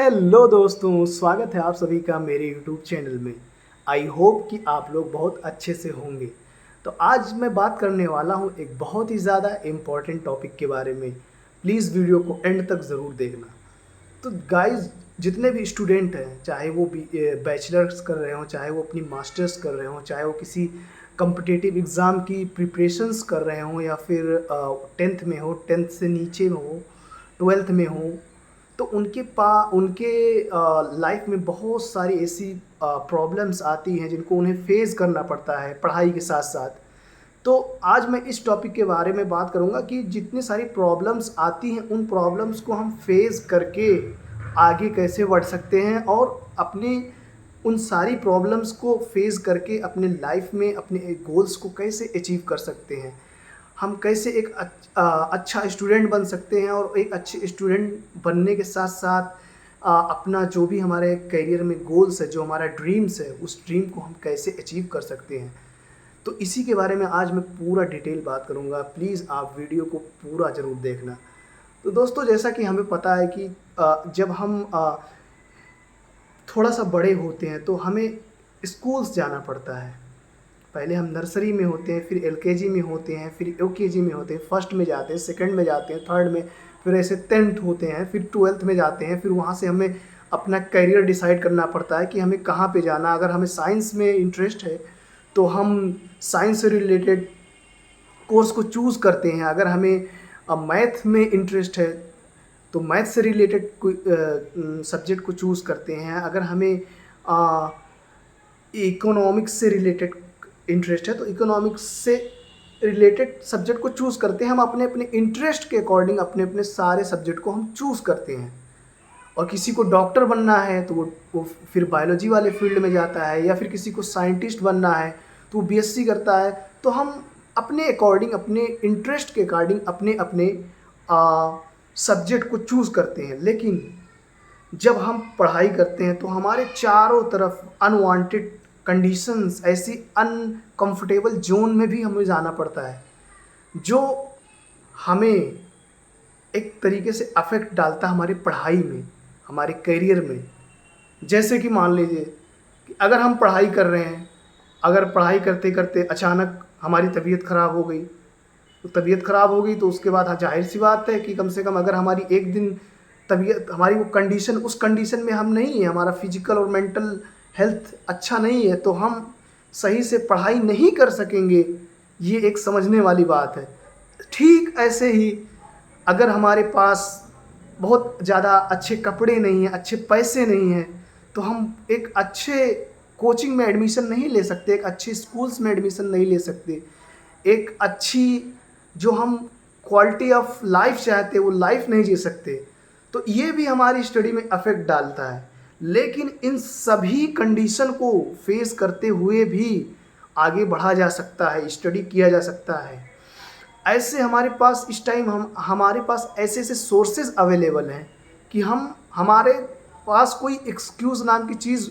Hello दोस्तों, स्वागत है आप सभी का मेरे यूट्यूब चैनल में। आई होप कि आप लोग बहुत अच्छे से होंगे। तो आज मैं बात करने वाला हूँ एक बहुत ही ज़्यादा इम्पॉर्टेंट टॉपिक के बारे में। प्लीज़ वीडियो को एंड तक ज़रूर देखना। तो गाइस, जितने भी स्टूडेंट हैं, चाहे वो बैचलर्स कर रहे हों, चाहे वो अपनी मास्टर्स कर रहे हों, चाहे वो किसी कम्पिटिटिव एग्ज़ाम की प्रिपरेशंस कर रहे हों, या फिर टेंथ में हो, टेंथ से नीचे में हो, ट्वेल्थ में हो, तो उनके लाइफ में बहुत सारी ऐसी प्रॉब्लम्स आती हैं जिनको उन्हें फेस करना पड़ता है पढ़ाई के साथ साथ। तो आज मैं इस टॉपिक के बारे में बात करूंगा कि जितनी सारी प्रॉब्लम्स आती हैं उन प्रॉब्लम्स को हम फेस करके आगे कैसे बढ़ सकते हैं, और अपनी उन सारी प्रॉब्लम्स को फेस करके अपने लाइफ में अपने गोल्स को कैसे अचीव कर सकते हैं। हम कैसे एक अच्छा स्टूडेंट बन सकते हैं, और एक अच्छे स्टूडेंट बनने के साथ साथ अपना जो भी हमारे करियर में गोल्स है, जो हमारा ड्रीम्स है, उस ड्रीम को हम कैसे अचीव कर सकते हैं। तो इसी के बारे में आज मैं पूरा डिटेल बात करूंगा। प्लीज़ आप वीडियो को पूरा ज़रूर देखना। तो दोस्तों, जैसा कि हमें पता है कि जब हम थोड़ा सा बड़े होते हैं तो हमें स्कूल्स जाना पड़ता है। पहले हम नर्सरी में होते हैं, फिर एलकेजी में होते हैं, फिर यूकेजी में होते हैं, फर्स्ट में जाते हैं, सेकंड में जाते हैं, थर्ड में, फिर ऐसे 10th होते हैं, फिर 12th में जाते हैं। फिर वहाँ से हमें अपना करियर डिसाइड करना पड़ता है कि हमें कहाँ पे जाना। अगर हमें साइंस में इंटरेस्ट है तो हम साइंस से रिलेटेड कोर्स को चूज़ करते हैं। अगर हमें मैथ में इंटरेस्ट है तो मैथ से रिलेटेड कोई सब्जेक्ट को चूज़ करते हैं। अगर हमें इकोनॉमिक्स से रिलेटेड इंटरेस्ट है तो इकोनॉमिक्स से रिलेटेड सब्जेक्ट को चूज़ करते हैं। हम अपने अपने इंटरेस्ट के अकॉर्डिंग अपने अपने सारे सब्जेक्ट को हम चूज़ करते हैं। और किसी को डॉक्टर बनना है तो वो फिर बायोलॉजी वाले फील्ड में जाता है, या फिर किसी को साइंटिस्ट बनना है तो वो बीएससी करता है। तो हम अपने अकॉर्डिंग, अपने इंटरेस्ट के अकॉर्डिंग अपने अपने सब्जेक्ट को चूज़ करते हैं। लेकिन जब हम पढ़ाई करते हैं तो हमारे चारों तरफ अनवांटेड कंडीशंस, ऐसी अनकंफर्टेबल जोन में भी हमें जाना पड़ता है, जो हमें एक तरीके से अफेक्ट डालता है हमारी पढ़ाई में, हमारे करियर में। जैसे कि मान लीजिए कि अगर हम पढ़ाई कर रहे हैं, अगर पढ़ाई करते करते अचानक हमारी तबीयत ख़राब हो गई, तो तबीयत ख़राब हो गई तो उसके बाद हाँ, जाहिर सी बात है कि कम से कम अगर हमारी एक दिन तबीयत, हमारी वो कंडीशन, उस कंडीशन में हम नहीं है, हमारा फिजिकल और मेंटल हेल्थ अच्छा नहीं है, तो हम सही से पढ़ाई नहीं कर सकेंगे। ये एक समझने वाली बात है। ठीक ऐसे ही अगर हमारे पास बहुत ज़्यादा अच्छे कपड़े नहीं हैं, अच्छे पैसे नहीं हैं, तो हम एक अच्छे कोचिंग में एडमिशन नहीं ले सकते, एक अच्छे स्कूल्स में एडमिशन नहीं ले सकते, एक अच्छी जो हम क्वालिटी ऑफ लाइफ चाहते वो लाइफ नहीं जी सकते। तो ये भी हमारी स्टडी में अफेक्ट डालता है। लेकिन इन सभी कंडीशन को फेस करते हुए भी आगे बढ़ा जा सकता है, स्टडी किया जा सकता है। ऐसे हमारे पास इस टाइम हमारे पास ऐसे ऐसे सोर्सेज अवेलेबल हैं कि हमारे पास कोई एक्सक्यूज़ नाम की चीज़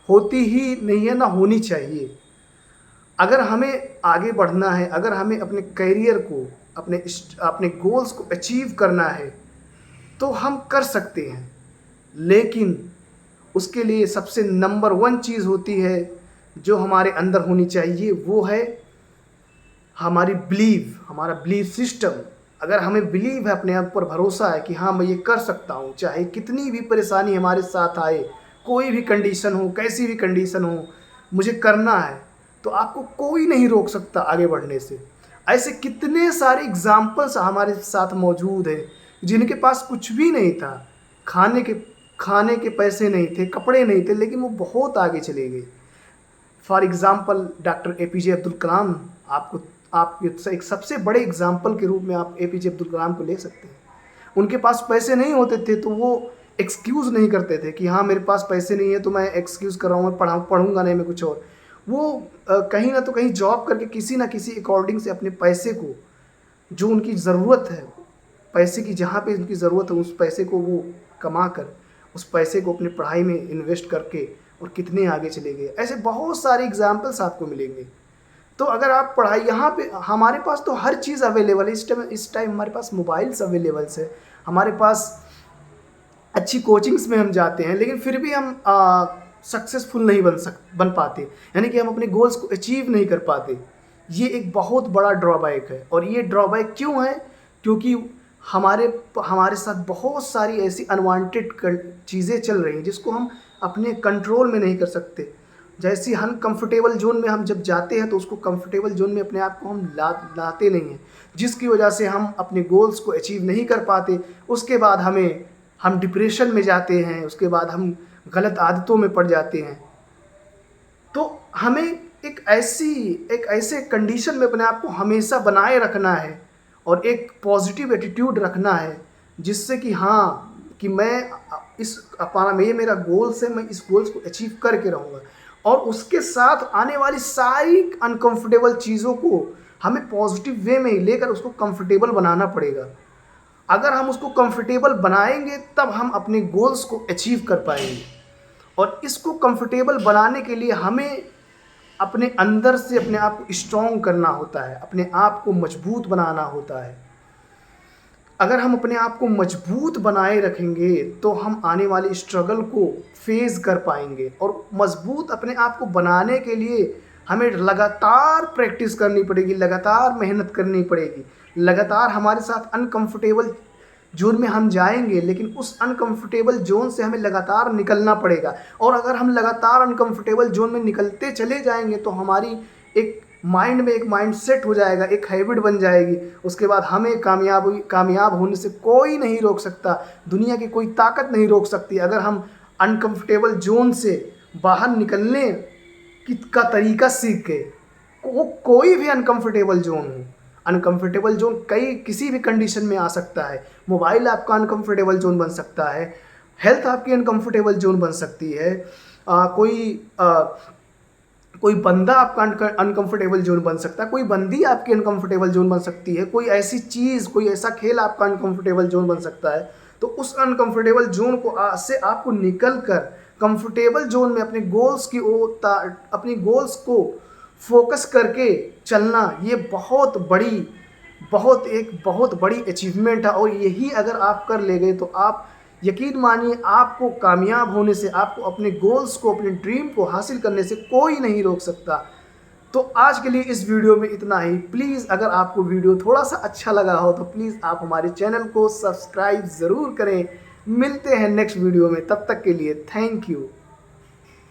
होती ही नहीं है, ना होनी चाहिए। अगर हमें आगे बढ़ना है, अगर हमें अपने करियर को, अपने गोल्स को अचीव करना है, तो हम कर सकते हैं। लेकिन उसके लिए सबसे नंबर 1 चीज़ होती है जो हमारे अंदर होनी चाहिए, वो है हमारा बिलीव सिस्टम। अगर हमें बिलीव है, अपने आप पर भरोसा है कि हाँ, मैं ये कर सकता हूँ, चाहे कितनी भी परेशानी हमारे साथ आए, कोई भी कंडीशन हो, कैसी भी कंडीशन हो, मुझे करना है, तो आपको कोई नहीं रोक सकता आगे बढ़ने से। ऐसे कितने सारे एग्जाम्पल्स हमारे साथ मौजूद हैं जिनके पास कुछ भी नहीं था, खाने के पैसे नहीं थे, कपड़े नहीं थे, लेकिन वो बहुत आगे चले गए। For example doctor APJ Abdul Kalam, आप एक सबसे बड़े एग्जाम्पल के रूप में आप एपीजे अब्दुल कलाम को ले सकते हैं। उनके पास पैसे नहीं होते थे तो वो एक्सक्यूज़ नहीं करते थे कि हाँ, मेरे पास पैसे नहीं है तो मैं एक्सक्यूज़ कर रहा हूँ, मैं पढ़ूंगा नहीं, मैं कुछ और। वो कहीं ना तो कहीं जॉब करके किसी ना किसी अकॉर्डिंग से अपने पैसे को, जो उनकी ज़रूरत है, पैसे की जहाँ पे उनकी ज़रूरत है, उस पैसे को वो कमा कर, उस पैसे को अपनी पढ़ाई में इन्वेस्ट करके और कितने आगे चले गए। ऐसे बहुत सारे एग्जाम्पल्स आपको मिलेंगे। तो अगर आप पढ़ाई, यहाँ पे हमारे पास तो हर चीज़ अवेलेबल है। इस टाइम हमारे पास मोबाइल्स अवेलेबल्स है, हमारे पास अच्छी कोचिंग्स में हम जाते हैं, लेकिन फिर भी हम सक्सेसफुल नहीं बन पाते, यानी कि हम अपने गोल्स को अचीव नहीं कर पाते। ये एक बहुत बड़ा ड्रॉबैक है। और ये ड्रॉबैक क्यों है? क्योंकि हमारे हमारे साथ बहुत सारी ऐसी अनवांटेड चीज़ें चल रही हैं जिसको हम अपने कंट्रोल में नहीं कर सकते। जैसे हम कंफर्टेबल जोन में हम जब जाते हैं तो उसको कंफर्टेबल जोन में अपने आप को हम लाते नहीं हैं, जिसकी वजह से हम अपने गोल्स को अचीव नहीं कर पाते। उसके बाद हम डिप्रेशन में जाते हैं, उसके बाद हम गलत आदतों में पड़ जाते हैं। तो हमें एक ऐसे कंडीशन में अपने आप को हमेशा बनाए रखना है और एक पॉजिटिव एटीट्यूड रखना है, जिससे कि हाँ, कि मैं इस अपना ये मेरा गोल्स है, मैं इस गोल्स को अचीव करके रहूँगा। और उसके साथ आने वाली सारी अनकंफर्टेबल चीज़ों को हमें पॉजिटिव वे में लेकर उसको कंफर्टेबल बनाना पड़ेगा। अगर हम उसको कंफर्टेबल बनाएंगे तब हम अपने गोल्स को अचीव कर पाएंगे। और इसको कंफर्टेबल बनाने के लिए हमें अपने अंदर से अपने आप को स्ट्रॉन्ग करना होता है, अपने आप को मजबूत बनाना होता है। अगर हम अपने आप को मजबूत बनाए रखेंगे तो हम आने वाले स्ट्रगल को फेस कर पाएंगे। और मजबूत अपने आप को बनाने के लिए हमें लगातार प्रैक्टिस करनी पड़ेगी, लगातार मेहनत करनी पड़ेगी, लगातार हमारे साथ अनकंफर्टेबल जोन में हम जाएंगे, लेकिन उस अनकंफर्टेबल जोन से हमें लगातार निकलना पड़ेगा। और अगर हम लगातार अनकंफर्टेबल जोन में निकलते चले जाएंगे तो हमारी एक माइंड में एक माइंड सेट हो जाएगा, एक हैबिट बन जाएगी। उसके बाद हमें कामयाब होने से कोई नहीं रोक सकता, दुनिया की कोई ताकत नहीं रोक सकती। अगर हम अनकंफर्टेबल जोन से बाहर निकलने का तरीका सीख के, कोई भी अनकंफर्टेबल जोन हो, अनकंफर्टेबल जोन किसी भी कंडीशन में आ सकता है। मोबाइल आपका अनकंफर्टेबल जोन बन सकता है, हेल्थ आपकी अनकंफर्टेबल जोन बन सकती है, कोई बंदा आपका अनकंफर्टेबल जोन बन सकता है, कोई बंदी आपकी अनकंफर्टेबल जोन बन सकती है, कोई ऐसी चीज़, कोई ऐसा खेल आपका अनकंफर्टेबल जोन बन सकता है। तो उस अनकंफर्टेबल जोन से आपको निकल कर कंफर्टेबल जोन में अपने अपनी गोल्स को फोकस करके चलना, ये बहुत बड़ी अचीवमेंट है। और यही अगर आप कर ले गए तो आप यकीन मानिए, आपको कामयाब होने से, आपको अपने गोल्स को, अपने ड्रीम को हासिल करने से कोई नहीं रोक सकता। तो आज के लिए इस वीडियो में इतना ही। प्लीज़ अगर आपको वीडियो थोड़ा सा अच्छा लगा हो तो प्लीज़ आप हमारे चैनल को सब्सक्राइब ज़रूर करें। मिलते हैं नेक्स्ट वीडियो में, तब तक के लिए थैंक यू।